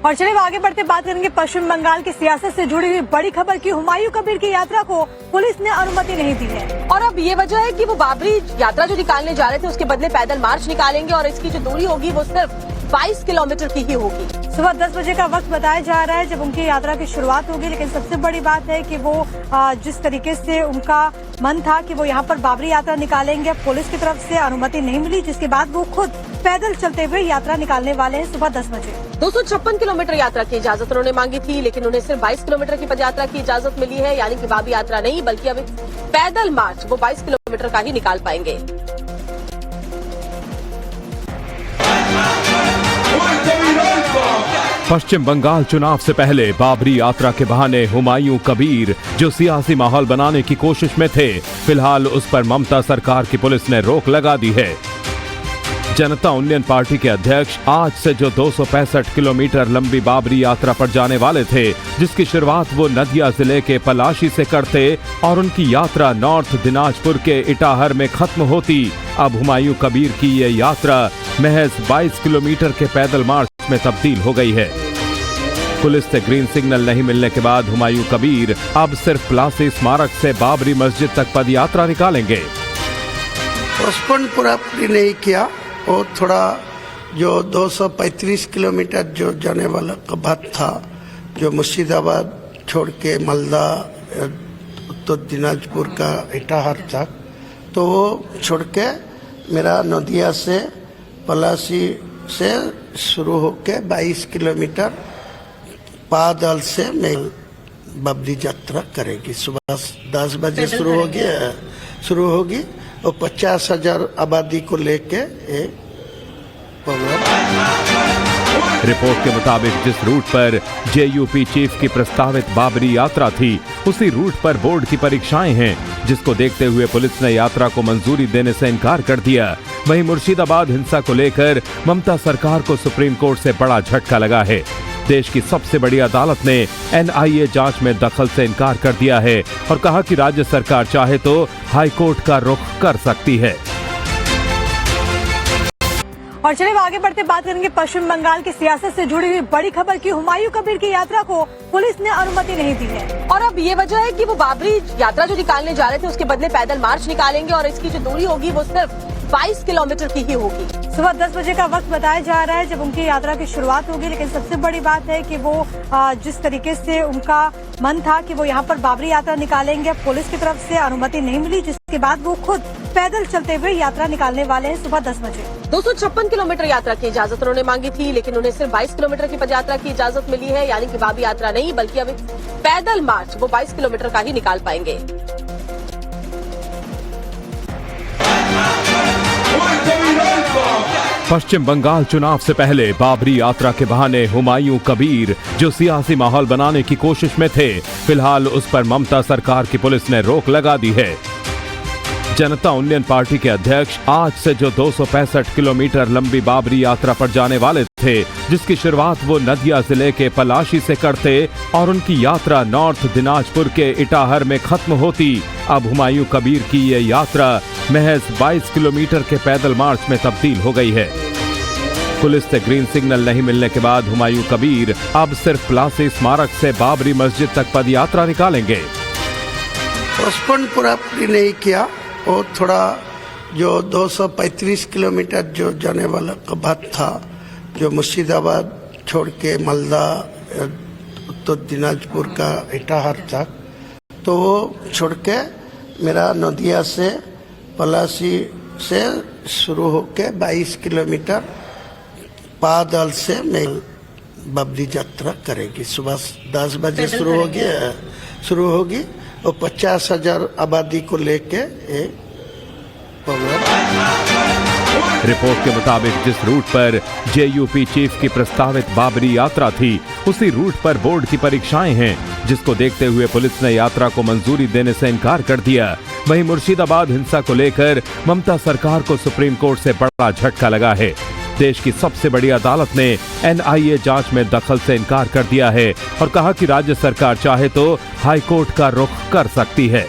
और चलिए आगे बढ़ते बात करेंगे पश्चिम बंगाल की सियासत से जुड़ी हुई बड़ी खबर की। हुमायूं कबीर की यात्रा को पुलिस ने अनुमति नहीं दी है और अब ये वजह है कि वो बाबरी यात्रा जो निकालने जा रहे थे उसके बदले पैदल मार्च निकालेंगे और इसकी जो दूरी होगी वो सिर्फ 22 किलोमीटर की ही होगी। सुबह 10 बजे का वक्त बताया जा रहा है जब उनकी यात्रा की शुरुआत होगी, लेकिन सबसे बड़ी बात है कि वो जिस तरीके से उनका मन था कि वो यहाँ पर बाबरी यात्रा निकालेंगे, पुलिस की तरफ से अनुमति नहीं मिली, जिसके बाद वो खुद पैदल चलते हुए यात्रा निकालने वाले हैं सुबह 10 बजे। 256 किलोमीटर यात्रा की इजाजत उन्होंने मांगी थी, लेकिन उन्हें सिर्फ 22 किलोमीटर की पदयात्रा की इजाजत मिली है, यानी कि बाबरी यात्रा नहीं बल्कि अब पैदल मार्च वो 22 किलोमीटर का ही निकाल पाएंगे। पश्चिम बंगाल चुनाव से पहले बाबरी यात्रा के बहाने हुमायूं कबीर जो सियासी माहौल बनाने की कोशिश में थे, फिलहाल उस पर ममता सरकार की पुलिस ने रोक लगा दी है। जनता उन्नयन पार्टी के अध्यक्ष आज से जो 265 किलोमीटर लंबी बाबरी यात्रा पर जाने वाले थे, जिसकी शुरुआत वो नदिया जिले के पलाशी से करते और उनकी यात्रा नॉर्थ दिनाजपुर के इटाहर में खत्म होती, अब हुमायूं कबीर की ये यात्रा महज 22 किलोमीटर के पैदल मार्च में तब्दील हो गई है। पुलिस से ग्रीन सिग्नल नहीं मिलने के बाद हुमायूं कबीर अब सिर्फ प्लासी स्मारक से बाबरी मस्जिद तक पदयात्रा निकालेंगे। पोस्टपोन पूरा नहीं किया और थोड़ा जो 235 किलोमीटर जो जाने वाला का बात था, जो मुर्शिदाबाद छोड़ के मालदा उत्तर दिनाजपुर का इटाहर तक, तो वो छोड़ के मेरा नदिया से पलासी से शुरू होके 22 किलोमीटर पैदल से मैं बाबरी यात्रा करेगी। सुबह 10 बजे शुरू होगी और 50,000 आबादी को लेके एक रिपोर्ट के मुताबिक जिस रूट पर जेयूपी चीफ की प्रस्तावित बाबरी यात्रा थी, उसी रूट पर बोर्ड की परीक्षाएं हैं, जिसको देखते हुए पुलिस ने यात्रा को मंजूरी देने से इनकार कर दिया। वहीं मुर्शिदाबाद हिंसा को लेकर ममता सरकार को सुप्रीम कोर्ट से बड़ा झटका लगा है। देश की सबसे बड़ी अदालत ने एनआईए जांच में दखल से इनकार कर दिया है और कहा कि राज्य सरकार चाहे तो हाई कोर्ट का रुख कर सकती है। और चलिए आगे बढ़ते बात करेंगे पश्चिम बंगाल की सियासत से जुड़ी हुई बड़ी खबर की। हुमायूं कबीर की यात्रा को पुलिस ने अनुमति नहीं दी है और अब ये वजह है कि वो बाबरी यात्रा जो निकालने जा रहे थे उसके बदले पैदल मार्च निकालेंगे और इसकी जो दूरी होगी वो सिर्फ 22 किलोमीटर की ही होगी। सुबह 10 बजे का वक्त बताया जा रहा है जब उनकी यात्रा की शुरुआत होगी, लेकिन सबसे बड़ी बात है कि वो जिस तरीके से उनका मन था कि वो यहाँ पर बाबरी यात्रा निकालेंगे, पुलिस की तरफ से अनुमति नहीं मिली, जिसके बाद वो खुद पैदल चलते हुए यात्रा निकालने वाले हैं सुबह 10 बजे। 256 किलोमीटर यात्रा की इजाजत उन्होंने मांगी थी, लेकिन उन्हें सिर्फ 22 किलोमीटर की पदयात्रा की इजाजत मिली है, यानी कि बाबरी यात्रा नहीं बल्कि अब पैदल मार्च वो 22 किलोमीटर का ही निकाल पाएंगे। पश्चिम बंगाल चुनाव से पहले बाबरी यात्रा के बहाने हुमायूं कबीर जो सियासी माहौल बनाने की कोशिश में थे, फिलहाल उस पर ममता सरकार की पुलिस ने रोक लगा दी है। जनता उन्नयन पार्टी के अध्यक्ष आज से जो 265 किलोमीटर लंबी बाबरी यात्रा पर जाने वाले थे, जिसकी शुरुआत वो नदिया जिले के पलाशी से करते और उनकी यात्रा नॉर्थ दिनाजपुर के इटाहर में खत्म होती, अब हुमायूं कबीर की ये यात्रा महज 22 किलोमीटर के पैदल मार्च में तब्दील हो गई है। पुलिस से ग्रीन सिग्नल नहीं मिलने के बाद हुमायूं कबीर अब सिर्फ प्लासी स्मारक से बाबरी मस्जिद तक पदयात्रा निकालेंगे। पोस्टपोन पूरा नहीं किया और थोड़ा जो 235 किलोमीटर जो जाने वाला का बात था, जो मुर्शिदाबाद छोड़ के मालदा उत्तर दिनाजपुर का इटाहर तक, तो वो छोड़ के मेरा नदिया से पलासी से शुरू होके 22 किलोमीटर पैदल से मैं बाबरी यात्रा करेगी। सुबह 10 बजे शुरू होगी और 50,000 आबादी को लेके एक रिपोर्ट के मुताबिक जिस रूट पर जेयूपी चीफ की प्रस्तावित बाबरी यात्रा थी, उसी रूट पर बोर्ड की परीक्षाएं हैं, जिसको देखते हुए पुलिस ने यात्रा को मंजूरी देने से इनकार कर दिया। वहीं मुर्शिदाबाद हिंसा को लेकर ममता सरकार को सुप्रीम कोर्ट से बड़ा झटका लगा है। देश की सबसे बड़ी अदालत ने एनआईए जांच में दखल से इनकार कर दिया है और कहा कि राज्य सरकार चाहे तो हाई कोर्ट का रुख कर सकती है।